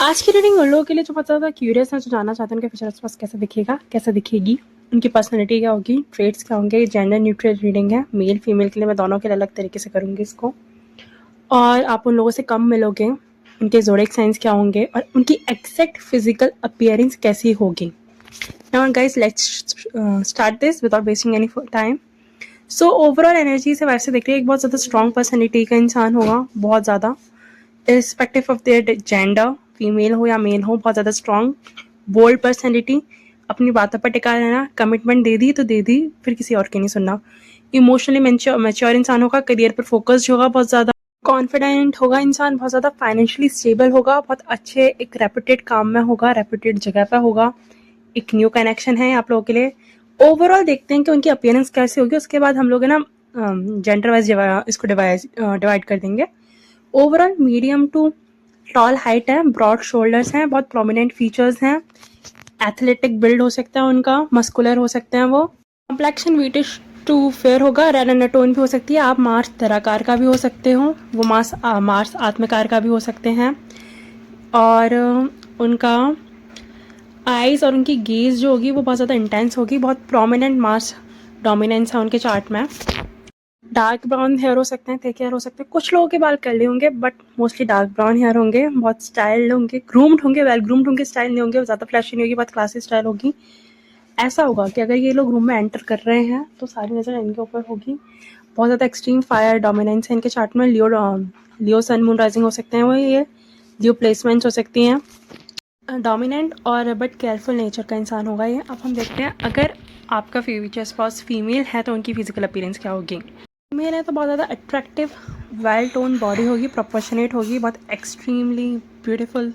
आज की रीडिंग उन लोगों के लिए जो बहुत ज़्यादा क्यूरियस हैं, जो जानना चाहते हैं उनके फ्यूचर आसपास कैसा दिखेगा, कैसा दिखेगी, उनकी पर्सनैलिटी क्या होगी, ट्रेड्स क्या होंगे। जेंडर न्यूट्रल रीडिंग है, मेल फीमेल के लिए मैं दोनों के लिए अलग तरीके से करूँगी इसको। और आप उन लोगों से कम मिलोगे, उनके ज़ोडिएक साइंस क्या होंगे और उनकी एग्जैक्ट फिजिकल अपीयरेंस कैसी होगी। Now guys let's start this without wasting any time. So overall energy से वैसे देख रही है, एक बहुत ज़्यादा स्ट्रॉन्ग पर्सनैलिटी का इंसान होगा, बहुत ज़्यादा irrespective of their gender, female हो या मेल हो, बहुत ज़्यादा स्ट्रॉन्ग बोल्ड पर्सनैलिटी, अपनी बातों पर टिका रहना, कमिटमेंट दे दी तो दे दी, फिर किसी और की नहीं सुनना। इमोशनली मैच्योर इंसान होगा, करियर पर फोकस्ड होगा, बहुत ज़्यादा कॉन्फिडेंट होगा इंसान, बहुत ज़्यादा फाइनेंशियली स्टेबल होगा, बहुत अच्छे एक रेपुटेड काम में होगा, रेपुटेड जगह पर होगा। एक न्यू कनेक्शन है आप लोगों के लिए। ओवरऑल देखते हैं कि उनकी अपीयरेंस कैसी होगी, उसके बाद हम लोग है ना जेंडर वाइज इसको डिवाइड कर देंगे। Overall medium to tall height है, ब्रॉड शोल्डर्स हैं, बहुत प्रोमिनेंट फीचर्स हैं, एथलेटिक बिल्ड हो सकता है उनका, मस्कुलर हो सकते हैं वो। कॉम्प्लेक्शन व्हीटिश टू फेयर होगा, रेड अंडरटोन भी हो सकती है। आप मार्स धराकार का भी हो सकते हो, वो मार्स आत्मकार का भी हो सकते हैं। और उनका आइज़ और उनकी गेज जो होगी वो बहुत ज़्यादा इंटेंस होगी, बहुत प्रोमिनेंट मार्स डोमिनेंस है उनके चार्ट में। डार्क ब्राउन हेयर हो सकते हैं, थिक हेयर हो सकते हैं, कुछ लोगों के बाल कर्ली होंगे but mostly dark brown hair होंगे, बहुत स्टाइल्ड होंगे, ग्रूम्ड होंगे, वेल ग्रूम्ड होंगे, स्टाइल नहीं होंगे, ज़्यादा फ्लैशी नहीं होगी, बहुत क्लासी स्टाइल होगी। ऐसा होगा कि अगर ये लोग रूम में एंटर कर रहे हैं तो सारी नज़र इनके ऊपर होगी। बहुत ज़्यादा एक्सट्रीम फायर डोमिनेंस है इनके चार्ट में। लियो सन मून राइजिंग हो सकते हैं वो, ये लियो प्लेसमेंट्स हो सकती हैं। डोमिनेंट और बट केयरफुल नेचर का इंसान होगा ये। अब हम देखते हैं अगर आपका फ्यूचर स्पाउस फीमेल है तो उनकी फिजिकल अपीयरेंस क्या होगी। फीमेल है तो बहुत ज़्यादा अट्रैक्टिव वेल टोन बॉडी होगी, प्रोपोर्शनेट होगी, बहुत एक्सट्रीमली ब्यूटीफुल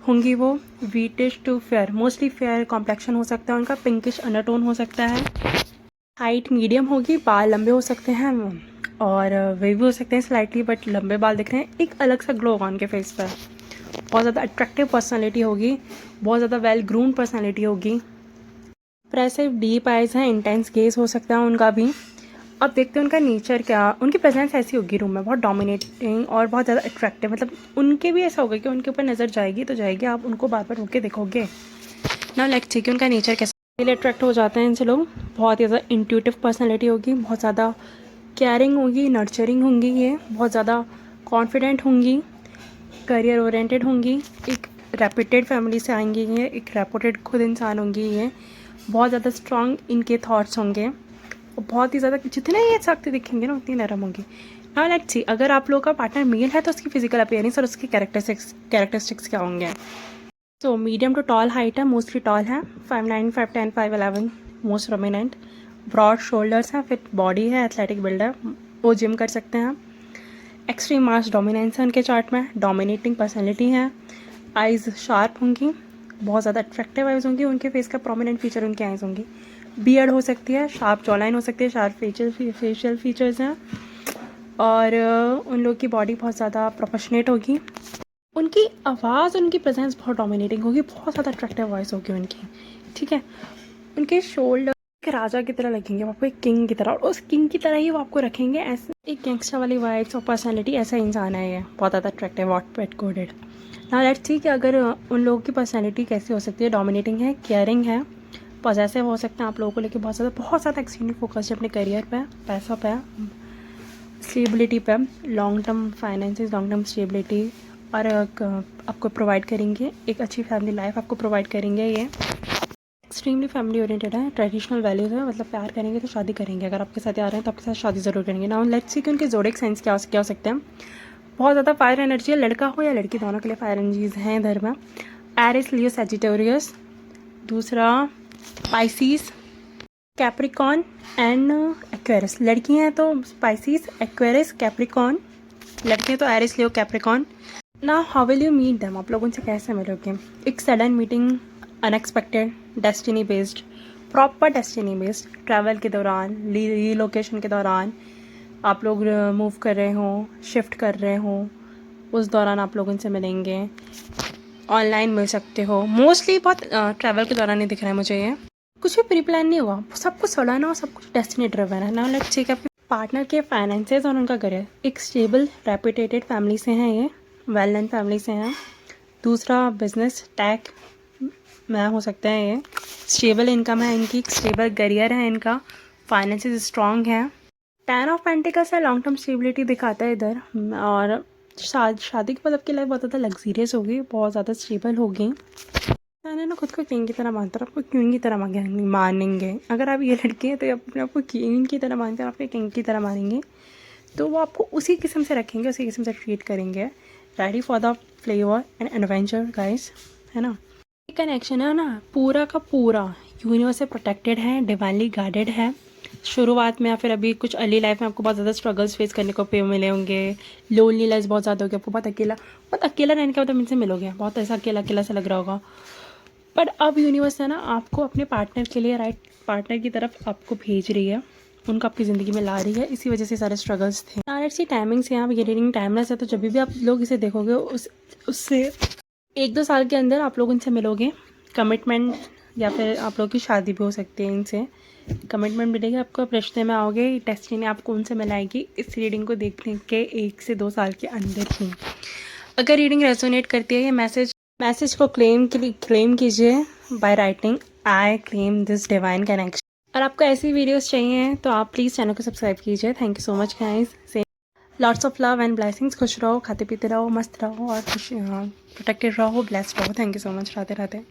होंगी वो। Wheatish to fair, mostly fair complexion हो सकता है उनका, पिंकिश अंडरटोन हो सकता है। हाइट मीडियम होगी, बाल लंबे हो सकते हैं और वे भी हो सकते हैं स्लाइटली, बट लंबे बाल दिख रहे हैं। एक अलग सा ग्लो होगा उनके फेस पर, बहुत ज़्यादा अट्रैक्टिव पर्सनालिटी होगी, बहुत ज़्यादा वेल ग्रूम्ड पर्सनालिटी होगी। प्रेसिव डीप आइज़ हैं, इंटेंस गेज हो सकता है उनका भी। अब देखते हैं उनका नेचर क्या, उनकी प्रेजेंस ऐसी होगी रूम में, बहुत डोमिनेटिंग और बहुत ज़्यादा अट्रैक्टिव, मतलब उनके भी ऐसा होगा कि उनके ऊपर नज़र जाएगी तो जाएगी, आप उनको बार बार होके देखोगे ना। लाइक ठीक है, उनका नेचर कैसा अट्रैक्ट हो जाते हैं इनसे लोग। बहुत ही ज़्यादा इंट्यूटिव पर्सनैलिटी होगी, बहुत ज़्यादा केयरिंग होगी, नर्चरिंग होंगी, ये बहुत ज़्यादा कॉन्फिडेंट होंगी, करियर ओरिएंटेड होंगी, एक रेपुटेड फैमिली से आएंगी ये, एक रेपुटेड खुद इंसान होंगी ये, बहुत ज़्यादा स्ट्रॉन्ग इनके थॉट्स होंगे और बहुत ही ज़्यादा जितने ये सख्त दिखेंगे ना उतनी नरम होंगी। नाउ लेट्स सी, अगर आप लोगों का पार्टनर मेल है तो उसकी फिजिकल अपीयरेंस और उसकी कैरेक्टरिस्टिक्स क्या होंगे। तो मीडियम टू टॉल हाइट है, मोस्टली टॉल है, 5'9", 5'10", 5'11", मोस्ट प्रोमिनेंट। ब्रॉड शोल्डर्स हैं, फिट बॉडी है, एथलेटिक बिल्ड है, वो जिम कर सकते हैं। एक्सट्रीम मास डोमिनेंस है उनके चार्ट में, डोमिनेटिंग पर्सनैलिटी है। आइज़ शार्प होंगी, बहुत ज़्यादा अट्रैक्टिव आइज़ होंगी, उनके फेस का प्रोमिनेंट फीचर उनकी आइज़ होंगी। बियर्ड हो सकती है, शार्प जॉलाइन हो सकती है, शार्प फेशियल फीचर्स हैं और उन लोग की बॉडी बहुत ज़्यादा प्रोपोर्शनेट होगी। उनकी आवाज़, उनकी प्रेजेंस बहुत डोमिनेटिंग होगी, बहुत ज़्यादा अट्रैक्टिव वॉइस होगी उनकी, ठीक है। उनके शोल्डर एक राजा की तरह लगेंगे आपको, एक किंग की तरह, और उस किंग की तरह ही वो आपको रखेंगे। ऐसे एक गैंगस्टर वाली वाइब्स और पर्सनैलिटी, ऐसा इंसान है ये, बहुत ज़्यादा अट्रैक्टिव, वॉट पेट कोडेड। ना लेट्स सी कि अगर उन लोगों की पर्सनैलिटी कैसी हो सकती है। डोमिनेटिंग है, केयरिंग है, पॉजेसिव हो सकते हैं आप लोगों को लेकर, बहुत ज़्यादा एक्सट्रीमली फोकस्ड है अपने करियर पे, पैसा पे, स्टेबिलिटी पे, long term finances, long term stability, और आपको प्रोवाइड करेंगे एक अच्छी फैमिली लाइफ, आपको प्रोवाइड करेंगे ये। एक्सट्रीमली फैमिली ओरिएंटेड है, ट्रेडिशनल वैल्यूज़ है, मतलब प्यार करेंगे तो शादी करेंगे, अगर आपके साथ आ रहे हैं तो आपके साथ शादी ज़रूर करेंगे। नाउ लेट्स सी कि उनके ज़ोडिएक साइंस क्या हो सकते हैं। बहुत ज़्यादा फायर एनर्जी है, लड़का हो या लड़की दोनों के लिए फायर एनर्जीज हैं इधर में। Aries, Leo, Sagittarius. दूसरा स्पाइसीज, कैप्रिकॉन एंड एक्वेरियस। लड़की हैं तो स्पाइसीज, एक्वेरियस, कैप्रिकॉन। लड़के हैं तो एरिस, लियो, कैप्रिकॉन। ना how will you meet them, आप लोग उनसे कैसे मिलोगे। एक sudden meeting, unexpected, destiny based, proper destiny based, travel के दौरान, रीलोकेशन के दौरान, आप लोग मूव कर रहे हो, शिफ्ट कर रहे हो, उस दौरान आप लोग उनसे मिलेंगे। ऑनलाइन मिल सकते हो, मोस्टली बहुत ट्रैवल के दौरान ही दिख रहा है मुझे ये। कुछ भी प्री प्लान नहीं हुआ, सब कुछ सड़ाना और सब कुछ डेस्टिनी ड्रिवन है। ना लेट्स चेक अपने पार्टनर के फाइनेंसेस और उनका करियर। एक स्टेबल रेपुटेटेड फैमिली से हैं ये, वेल नोन फैमिली से हैं, दूसरा बिजनेस टैग में हो सकता है ये। स्टेबल इनकम है इनकी, स्टेबल करियर है इनका, फाइनेंसेस स्ट्रॉन्ग है। 10 ऑफ पेंटिकल्स है, लॉन्ग टर्म स्टेबिलिटी दिखाता है इधर। और शादी के बाद आपकी लाइफ बहुत ज़्यादा लग्जीरियस होगी, बहुत ज़्यादा स्टेबल होगी। मैंने ना खुद को किंग की तरह मानता हूँ, आपको क्वीन की तरह मानेंगे। अगर आप ये लड़के हैं तो आप अपने आपको क्वीन की तरह मानते हैं, आपको किंग की तरह मानेंगे, तो वो आपको उसी किस्म से रखेंगे, उसी किस्म से ट्रीट करेंगे। Ready for the flavour and adventure guys, है ना। कनेक्शन है ना पूरा का पूरा यूनिवर्स से प्रोटेक्टेड है, डिवाइनली गार्डेड है। शुरुआत में या फिर अभी कुछ अर्ली लाइफ में आपको बहुत ज़्यादा स्ट्रगल्स फेस करने को पे मिले होंगे, लोनलीनेस बहुत ज़्यादा होगी, आपको बहुत अकेला रहने के बाद इनसे मिलोगे, बहुत ऐसा अकेला अकेला सा लग रहा होगा। बट अब यूनिवर्स है ना आपको अपने पार्टनर के लिए, राइट पार्टनर की तरफ आपको भेज रही है, उनको आपकी ज़िंदगी में ला रही है। इसी वजह से सारे स्ट्रगल्स थे। डायरेक्ट सी टाइमिंग्स हैं, आप ये रीडिंग टाइमलेस है, तो जब भी आप लोग इसे देखोगे उससे 1-2 साल के अंदर आप लोग इनसे मिलोगे। कमिटमेंट या फिर आप लोग की शादी भी हो सकती है इनसे। कमिटमेंट मिलेगी आपको, आप रिश्ते में आओगे, डेस्टिनी आपको उनसे मिलाएगी इस रीडिंग को देखने के 1 से 2 साल के अंदर ही। अगर रीडिंग रेजोनेट करती है ये मैसेज को क्लेम कीजिए by writing I claim this divine connection. और आपको ऐसी वीडियोस चाहिए तो आप प्लीज़ चैनल को सब्सक्राइब कीजिए। Thank you so much guys. Lots of love and blessings. खुश रहो, खाते पीते रहो, मस्त रहो और खुश प्रोटेक्टेड रहो, ब्लेस्ड रहो। Thank you so much. Radhe Radhe.